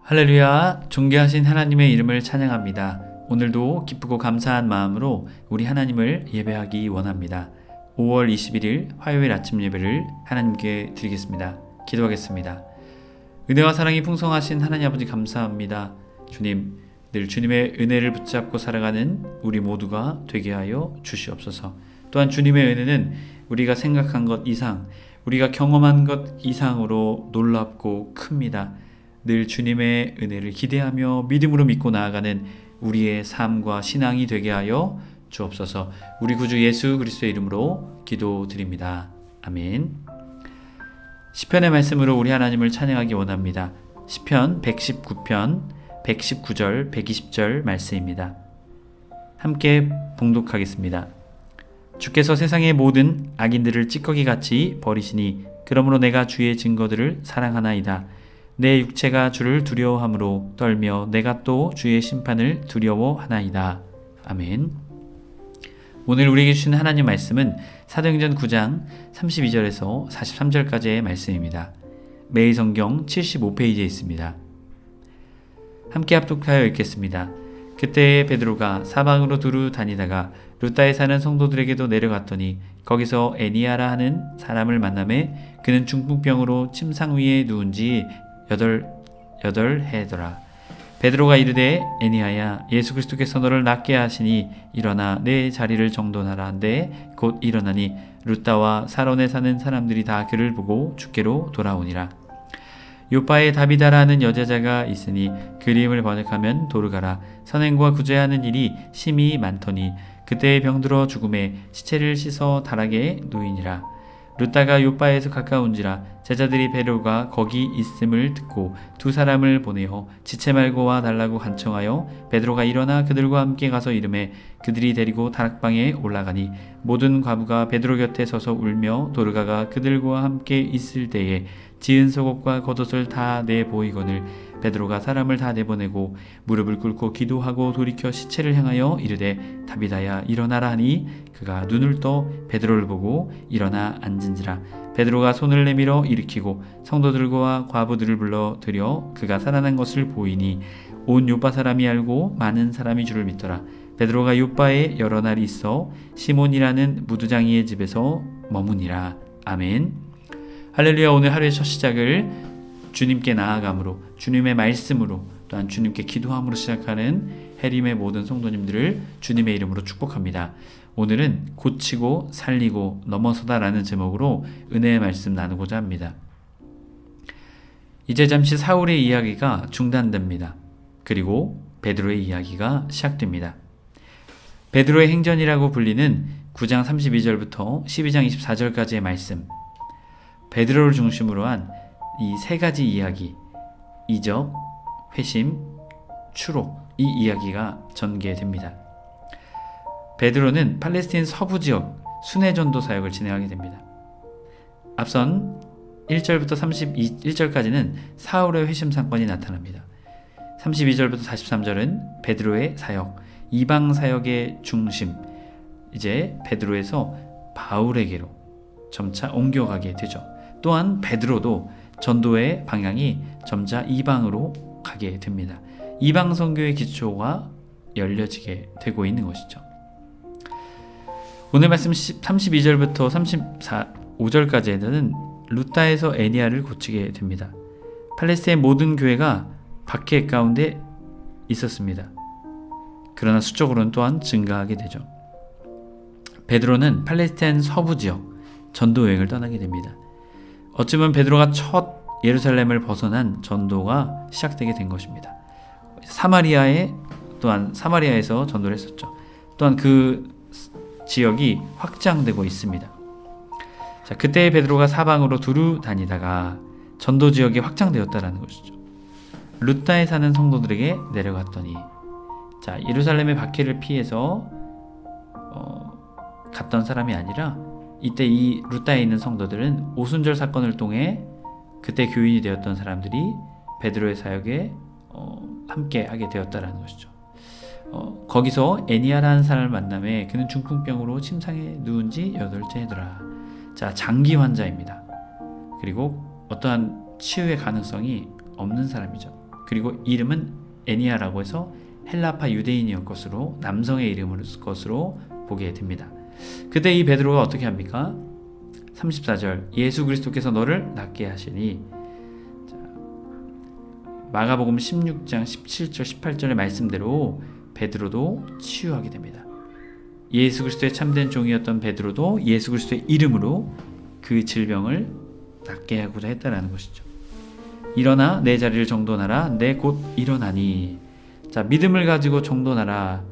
할렐루야, 존귀하신 하나님의 이름을 찬양합니다. 오늘도 기쁘고 감사한 마음으로 우리 하나님을 예배하기 원합니다. 5월 21일 화요일 아침 예배를 하나님께 드리겠습니다. 기도하겠습니다. 은혜와 사랑이 풍성하신 하나님 아버지 감사합니다. 주님, 늘 주님의 은혜를 붙잡고 살아가는 우리 모두가 되게 하여 주시옵소서. 또한 주님의 은혜는 우리가 생각한 것 이상, 우리가 경험한 것 이상으로 놀랍고 큽니다. 늘 주님의 은혜를 기대하며 믿음으로 믿고 나아가는 우리의 삶과 신앙이 되게 하여 주옵소서. 우리 구주 예수 그리스도의 이름으로 기도드립니다. 아멘. 시편의 말씀으로 우리 하나님을 찬양하기 원합니다. 시편 119편 119절 120절 말씀입니다. 함께 봉독하겠습니다. 주께서 세상의 모든 악인들을 찌꺼기같이 버리시니 그러므로 내가 주의 증거들을 사랑하나이다. 내 육체가 주를 두려워함으로 떨며 내가 또 주의 심판을 두려워하나이다. 아멘. 오늘 우리에게 주신 하나님 말씀은 사도행전 9장 32절에서 43절까지의 말씀입니다. 매일 성경 75페이지에 있습니다. 함께 합독하여 읽겠습니다. 그때 베드로가 사방으로 두루 다니다가 루다에 사는 성도들에게도 내려갔더니 거기서 애니아라 하는 사람을 만나매 그는 중풍병으로 침상 위에 누운 지 8해더라. 베드로가 이르되 애니아야, 예수 그리스도께서 너를 낫게 하시니 일어나 내 자리를 정돈하라 한데 곧 일어나니 루다와 사론에 사는 사람들이 다 그를 보고 주께로 돌아오니라. 요파에 다비다라 하는 여자자가 있으니 그림을 번역하면 도르가라. 선행과 구제하는 일이 심히 많더니 그때에 병들어 죽음에 시체를 씻어 다락에 놓이니라. 루다가 요파에서 가까운지라 제자들이 베드로가 거기 있음을 듣고 두 사람을 보내어 지체 말고 와 달라고 간청하여 베드로가 일어나 그들과 함께 가서 이르매 그들이 데리고 다락방에 올라가니 모든 과부가 베드로 곁에 서서 울며 도르가가 그들과 함께 있을 때에 지은 속옷과 겉옷을 다 내보이거늘 베드로가 사람을 다 내보내고 무릎을 꿇고 기도하고 돌이켜 시체를 향하여 이르되 다비다야 일어나라 하니 그가 눈을 떠 베드로를 보고 일어나 앉은지라. 베드로가 손을 내밀어 일으키고 성도들과 과부들을 불러 들여 그가 살아난 것을 보이니 온 요파 사람이 알고 많은 사람이 주를 믿더라. 베드로가 요파에 여러 날 있어 시몬이라는 무두장이의 집에서 머무니라. 아멘. 할렐루야. 오늘 하루의 첫 시작을 주님께 나아감으로, 주님의 말씀으로, 또한 주님께 기도함으로 시작하는 해림의 모든 성도님들을 주님의 이름으로 축복합니다. 오늘은 고치고 살리고 넘어서다라는 제목으로 은혜의 말씀 나누고자 합니다. 이제 잠시 사울의 이야기가 중단됩니다. 그리고 베드로의 이야기가 시작됩니다. 베드로의 행전이라고 불리는 9장 32절부터 12장 24절까지의 말씀, 베드로를 중심으로 한 이 세 가지 이야기, 이적, 회심, 추록, 이 이야기가 전개됩니다. 베드로는 팔레스타인 서부 지역 순회 전도 사역을 진행하게 됩니다. 앞선 1절부터 31절까지는 사울의 회심 사건이 나타납니다. 32절부터 43절은 베드로의 사역, 이방 사역의 중심, 이제 베드로에서 바울에게로 점차 옮겨가게 되죠. 또한 베드로도 전도의 방향이 점차 이방으로 가게 됩니다. 이방 선교의 기초가 열려지게 되고 있는 것이죠. 오늘 말씀 32절부터 35절까지에는 루다에서 애니아를 고치게 됩니다. 팔레스타인 모든 교회가 박해 가운데 있었습니다. 그러나 수적으로는 또한 증가하게 되죠. 베드로는 팔레스타인 서부 지역 전도 여행을 떠나게 됩니다. 어쩌면 베드로가 첫 예루살렘을 벗어난 전도가 시작되게 된 것입니다. 사마리아에서 전도를 했었죠. 또한 그 지역이 확장되고 있습니다. 자, 그때 베드로가 사방으로 두루 다니다가 전도 지역이 확장되었다라는 것이죠. 루다에 사는 성도들에게 내려갔더니, 자, 예루살렘의 박해를 피해서 갔던 사람이 아니라 이때 이 루다에 있는 성도들은 오순절 사건을 통해 그때 교인이 되었던 사람들이 베드로의 사역에 함께 하게 되었다라는 것이죠. 거기서 애니아라는 사람을 만남에 그는 중풍병으로 침상에 누운 지 8해더라. 자, 장기 환자입니다. 그리고 어떠한 치유의 가능성이 없는 사람이죠. 그리고 이름은 애니아라고 해서 헬라파 유대인이었 것으로 남성의 이름을 쓸 것으로 보게 됩니다. 그때 이 베드로가 어떻게 합니까? 34절 예수 그리스도께서 너를 낫게 하시니 마가복음 16장 17절 18절의 말씀대로 베드로도 치유하게 됩니다. 예수 그리스도의 참된 종이었던 베드로도 예수 그리스도의 이름으로 그 질병을 낫게 하고자 했다라는 것이죠. 일어나 내 자리를 정돈하라. 내 곧 일어나니. 자, 믿음을 가지고 정돈하라.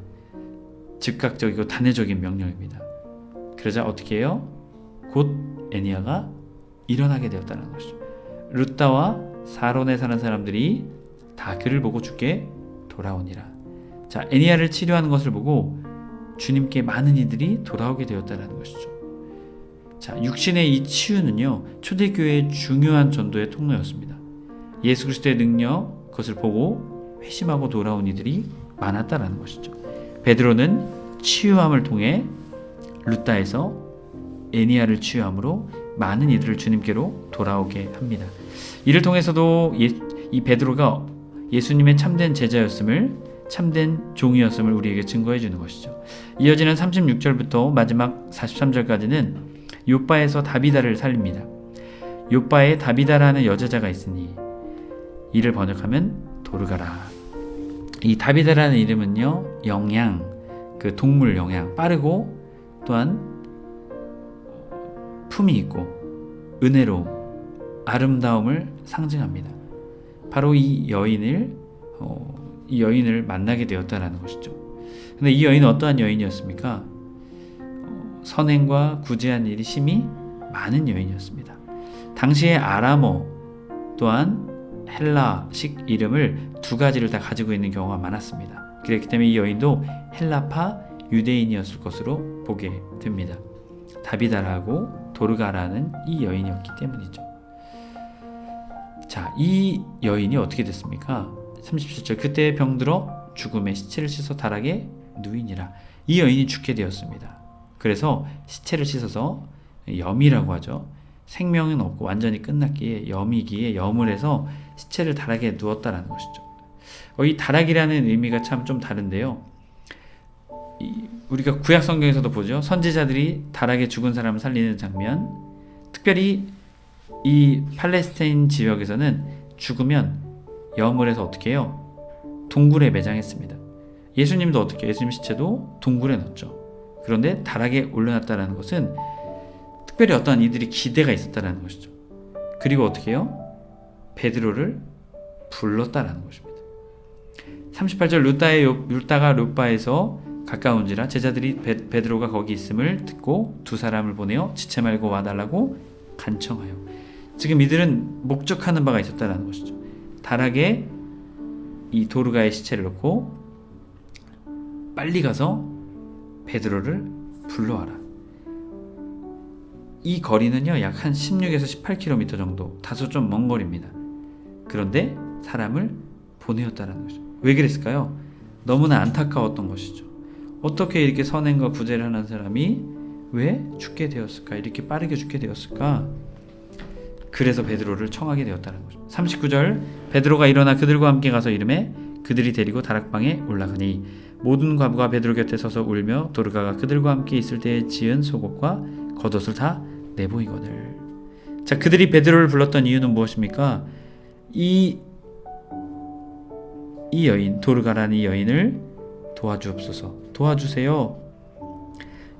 즉각적이고 단회적인 명령입니다. 그러자 어떻게 해요? 곧 애니아가 일어나게 되었다는 것이죠. 루다와 사론에 사는 사람들이 다 그를 보고 주께 돌아오니라. 자, 애니아를 치료하는 것을 보고 주님께 많은 이들이 돌아오게 되었다는 것이죠. 자, 육신의 이 치유는요, 초대교회의 중요한 전도의 통로였습니다. 예수 그리스도의 능력, 그것을 보고 회심하고 돌아온 이들이 많았다라는 것이죠. 베드로는 치유함을 통해 루다에서 애니아를 치유함으로 많은 이들을 주님께로 돌아오게 합니다. 이를 통해서도 이 베드로가 예수님의 참된 제자였음을, 참된 종이었음을 우리에게 증거해 주는 것이죠. 이어지는 36절부터 마지막 43절까지는 요바에서 다비다를 살립니다. 요바에 다비다라는 여자자가 있으니 이를 번역하면 도르가라. 이 다비다라는 이름은요, 영양, 그 동물 영양, 빠르고 또한 품이 있고 은혜로움, 아름다움을 상징합니다. 바로 이 여인을 만나게 되었다라는 것이죠. 근데 이 여인은 어떠한 여인이었습니까? 선행과 구제한 일이 심히 많은 여인이었습니다. 당시의 아람어 또한 헬라식 이름을 두 가지를 다 가지고 있는 경우가 많았습니다. 그렇기 때문에 이 여인도 헬라파 유대인이었을 것으로 보게 됩니다. 다비다라고 도르가라는 이 여인이었기 때문이죠. 자, 이 여인이 어떻게 됐습니까? 37절 그때 병들어 죽음의 시체를 씻어 다락에 누이니라. 이 여인이 죽게 되었습니다. 그래서 시체를 씻어서 염이라고 하죠. 생명은 없고 완전히 끝났기에 염이기에 염을 해서 시체를 다락에 누웠다라는 것이죠. 이 다락이라는 의미가 참 좀 다른데요. 우리가 구약 성경에서도 보죠. 선지자들이 다락에 죽은 사람을 살리는 장면. 특별히 이 팔레스타인 지역에서는 죽으면 염을 해서 어떻게 해요? 동굴에 매장했습니다. 예수님도 어떻게 해요? 예수님 시체도 동굴에 넣었죠. 그런데 다락에 올려놨다는 것은 특별히 어떠한 이들이 기대가 있었다는 것이죠. 그리고 어떻게 해요? 베드로를 불렀다라는 것입니다. 38절 루다가 룹바에서 가까운지라 제자들이 베드로가 거기 있음을 듣고 두 사람을 보내어 지체 말고 와달라고 간청하여. 지금 이들은 목적하는 바가 있었다는 것이죠. 다락에 이 도르가의 시체를 놓고 빨리 가서 베드로를 불러와라. 이 거리는요, 약 한 16에서 18km 정도, 다소 좀 먼 거리입니다. 그런데 사람을 보내었다는 것이죠. 왜 그랬을까요? 너무나 안타까웠던 것이죠. 어떻게 이렇게 선행과 구제를 하는 사람이 왜 죽게 되었을까? 이렇게 빠르게 죽게 되었을까? 그래서 베드로를 청하게 되었다는 것입니다. 39절 베드로가 일어나 그들과 함께 가서 이르매 그들이 데리고 다락방에 올라가니 모든 과부가 베드로 곁에 서서 울며 도르가가 그들과 함께 있을 때에 지은 속옷과 겉옷을 다 내보이거늘. 자, 그들이 베드로를 불렀던 이유는 무엇입니까? 이 여인, 도르가라는 이 여인을 도와주옵소서, 도와주세요.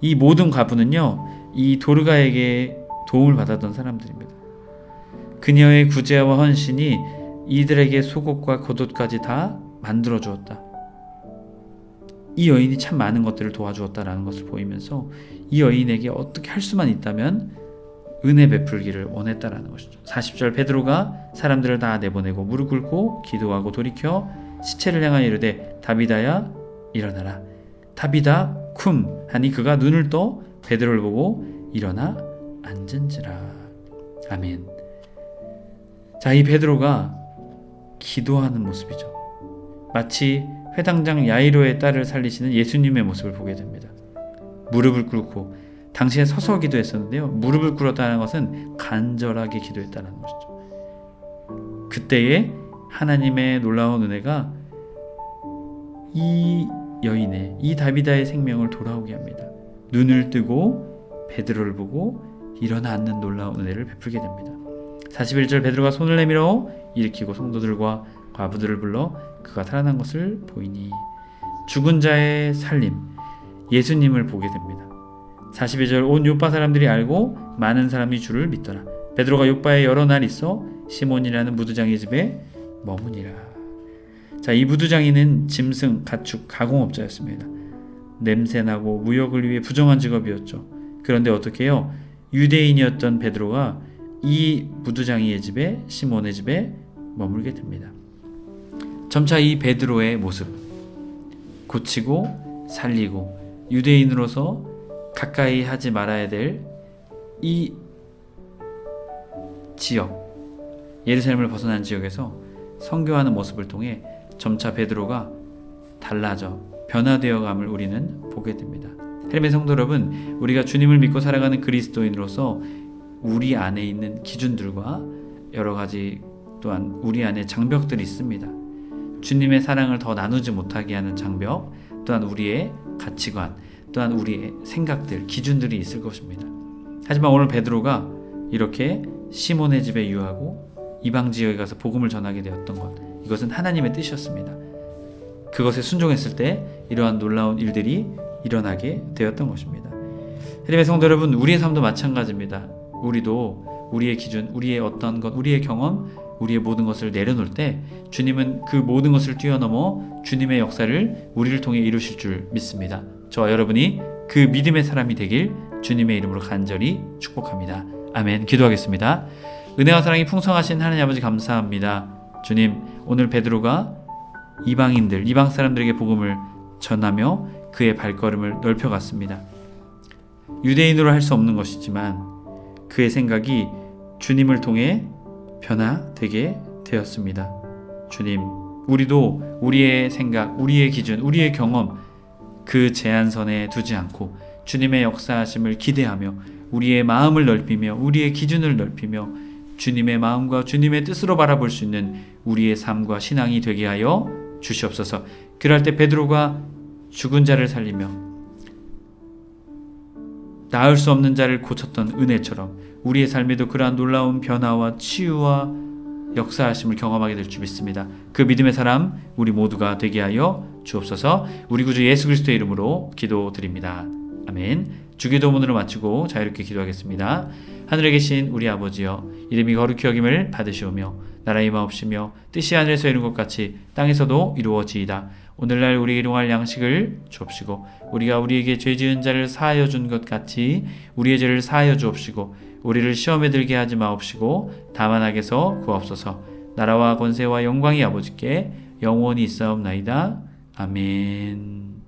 이 모든 과부는요, 이 도르가에게 도움을 받았던 사람들입니다. 그녀의 구제와 헌신이 이들에게 속옷과 겉옷까지 다 만들어 주었다. 이 여인이 참 많은 것들을 도와주었다라는 것을 보이면서 이 여인에게 어떻게 할 수만 있다면 은혜 베풀기를 원했다라는 것이죠. 40절 베드로가 사람들을 다 내보내고 무릎 꿇고 기도하고 돌이켜 시체를 향하여 이르되 다비다야 일어나라. 다비다 쿰 하니 그가 눈을 떠 베드로를 보고 일어나 앉은지라. 아멘. 자, 이 베드로가 기도하는 모습이죠. 마치 회당장 야이로의 딸을 살리시는 예수님의 모습을 보게 됩니다. 무릎을 꿇고 당시에 서서 기도했었는데요. 무릎을 꿇었다는 것은 간절하게 기도했다는 것이죠. 그때에 하나님의 놀라운 은혜가 이 여인의, 이 다비다의 생명을 돌아오게 합니다. 눈을 뜨고 베드로를 보고 일어나 앉는 놀라운 은혜를 베풀게 됩니다. 41절, 베드로가 손을 내밀어 일으키고 성도들과 과부들을 불러 그가 살아난 것을 보이니 죽은 자의 살림, 예수님을 보게 됩니다. 42절, 온 요파 사람들이 알고 많은 사람이 주를 믿더라. 베드로가 요파에 여러 날 있어 시몬이라는 무두장의 집에 머무니라. 자, 이 무두장이는 짐승, 가축, 가공업자였습니다. 냄새나고 무역을 위해 부정한 직업이었죠. 그런데 어떻게 해요? 유대인이었던 베드로가 이 무두장이의 집에, 시몬의 집에 머물게 됩니다. 점차 이 베드로의 모습, 고치고 살리고 유대인으로서 가까이 하지 말아야 될 이 지역, 예루살렘을 벗어난 지역에서 선교하는 모습을 통해 점차 베드로가 달라져 변화되어감을 우리는 보게 됩니다. 헬멧 성도 여러분, 우리가 주님을 믿고 살아가는 그리스도인으로서 우리 안에 있는 기준들과 여러 가지 또한 우리 안에 장벽들이 있습니다. 주님의 사랑을 더 나누지 못하게 하는 장벽, 또한 우리의 가치관, 또한 우리의 생각들, 기준들이 있을 것입니다. 하지만 오늘 베드로가 이렇게 시몬의 집에 유하고 이방 지역에 가서 복음을 전하게 되었던 것, 이것은 하나님의 뜻이었습니다. 그것에 순종했을 때 이러한 놀라운 일들이 일어나게 되었던 것입니다. 하나님의 성도 여러분, 우리의 삶도 마찬가지입니다. 우리도 우리의 기준, 우리의 어떤 것, 우리의 경험, 우리의 모든 것을 내려놓을 때 주님은 그 모든 것을 뛰어넘어 주님의 역사를 우리를 통해 이루실 줄 믿습니다. 저와 여러분이 그 믿음의 사람이 되길 주님의 이름으로 간절히 축복합니다. 아멘. 기도하겠습니다. 은혜와 사랑이 풍성하신 하나님 아버지, 감사합니다. 주님, 오늘 베드로가 이방인들, 이방 사람들에게 복음을 전하며 그의 발걸음을 넓혀갔습니다. 유대인으로 할 수 없는 것이지만 그의 생각이 주님을 통해 변화되게 되었습니다. 주님, 우리도 우리의 생각, 우리의 기준, 우리의 경험, 그 제한선에 두지 않고 주님의 역사하심을 기대하며 우리의 마음을 넓히며 우리의 기준을 넓히며 주님의 마음과 주님의 뜻으로 바라볼 수 있는 우리의 삶과 신앙이 되게 하여 주시옵소서. 그럴 때 베드로가 죽은 자를 살리며 나을 수 없는 자를 고쳤던 은혜처럼 우리의 삶에도 그러한 놀라운 변화와 치유와 역사하심을 경험하게 될 줄 믿습니다. 그 믿음의 사람 우리 모두가 되게 하여 주옵소서. 우리 구주 예수 그리스도의 이름으로 기도드립니다. 아멘. 주기도문으로 마치고 자유롭게 기도하겠습니다. 하늘에 계신 우리 아버지여, 이름이 거룩히 여김을 받으시오며 나라의 마옵시며 뜻이 하늘에서 이룬 것 같이 땅에서도 이루어지이다. 오늘날 우리에게 일용할 양식을 주옵시고 우리가 우리에게 죄 지은 자를 사하여 준 것 같이 우리의 죄를 사하여 주옵시고 우리를 시험에 들게 하지 마옵시고 다만 악에서 구하옵소서. 나라와 권세와 영광이 아버지께 영원히 있사옵나이다. 아멘.